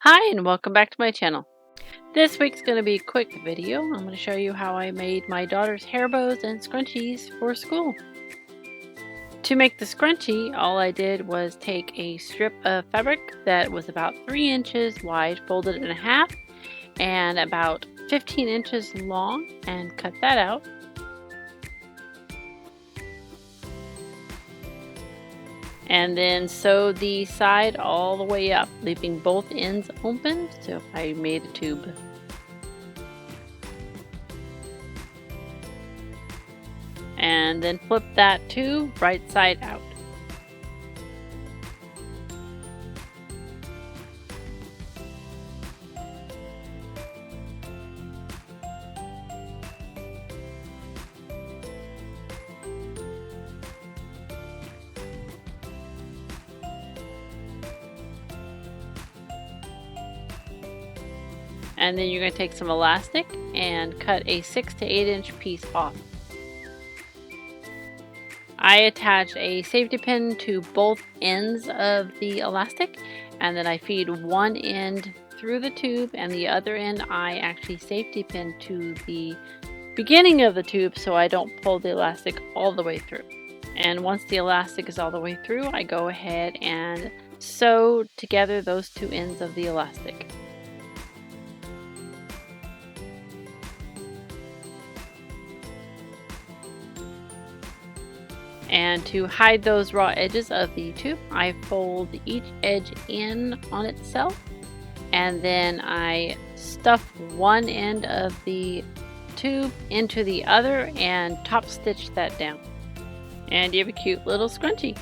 Hi and welcome back to my channel. This week's going to be a quick video. I'm going to show you how I made my daughter's hair bows and scrunchies for school. To make the scrunchie, all I did was take a strip of fabric that was about 3 inches wide, folded it in half, and about 15 inches long, and cut that out. And then sew the side all the way up, leaving both ends open. So I made a tube. And then flip that tube right side out. And then you're going to take some elastic and cut a 6 to 8 inch piece off. I attach a safety pin to both ends of the elastic, and then I feed one end through the tube and the other end I actually safety pin to the beginning of the tube so I don't pull the elastic all the way through. And once the elastic is all the way through, I go ahead and sew together those two ends of the elastic. And to hide those raw edges of the tube, I fold each edge in on itself, and then I stuff one end of the tube into the other and top stitch that down. And you have a cute little scrunchie.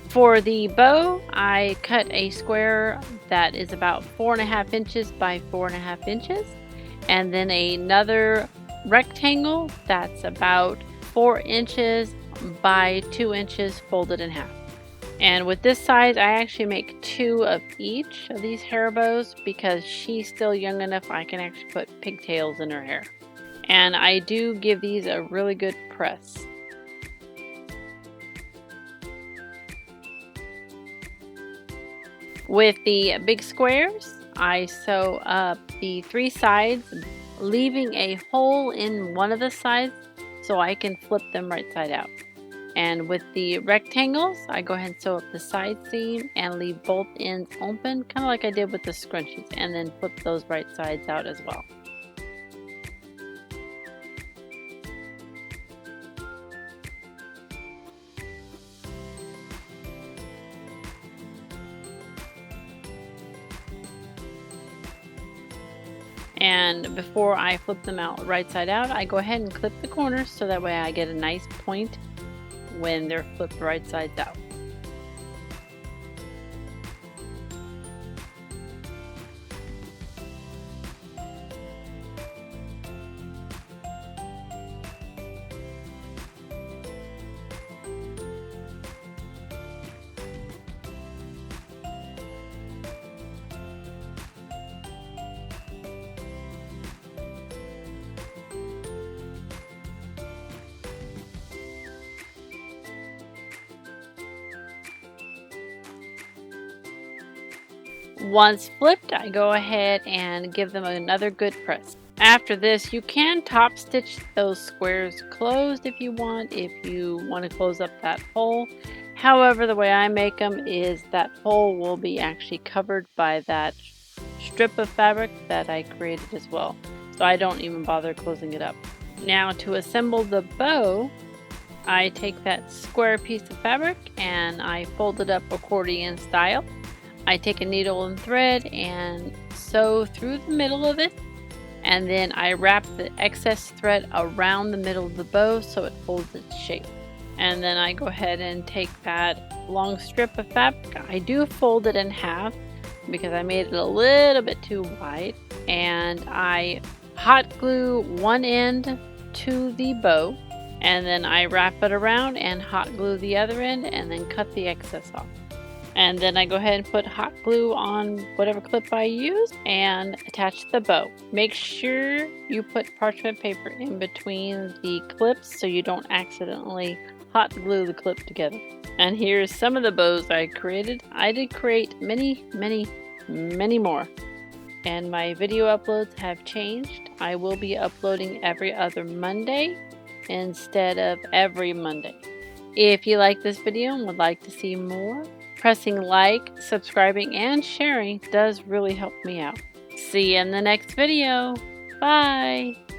For the bow, I cut a square that is about 4.5 inches by 4.5 inches, and then another rectangle that's about 4 inches by 2 inches folded in half. And with this size, I actually make 2 of each of these hair bows because she's still young enough I can actually put pigtails in her hair. And I do give these a really good press. With the big squares, I sew up the 3 sides, leaving a hole in one of the sides so I can flip them right side out. And with the rectangles, I go ahead and sew up the side seam and leave both ends open, kind of like I did with the scrunchies, and then flip those right sides out as well. And before I flip them out right side out, I go ahead and clip the corners so that way I get a nice point when they're flipped right sides out. Once flipped, I go ahead and give them another good press. After this, you can top stitch those squares closed if you want to close up that hole. However, the way I make them is that hole will be actually covered by that strip of fabric that I created as well. So I don't even bother closing it up. Now to assemble the bow, I take that square piece of fabric and I fold it up accordion style. I take a needle and thread and sew through the middle of it, and then I wrap the excess thread around the middle of the bow so it holds its shape. And then I go ahead and take that long strip of fabric. I do fold it in half because I made it a little bit too wide, and I hot glue one end to the bow, and then I wrap it around and hot glue the other end and then cut the excess off. And then I go ahead and put hot glue on whatever clip I use and attach the bow. Make sure you put parchment paper in between the clips so you don't accidentally hot glue the clip together. And here's some of the bows I created. I did create many many more. And my video uploads have changed. I will be uploading every other Monday instead of every Monday. If you like this video and would like to see more, pressing like, subscribing, and sharing does really help me out. See you in the next video. Bye!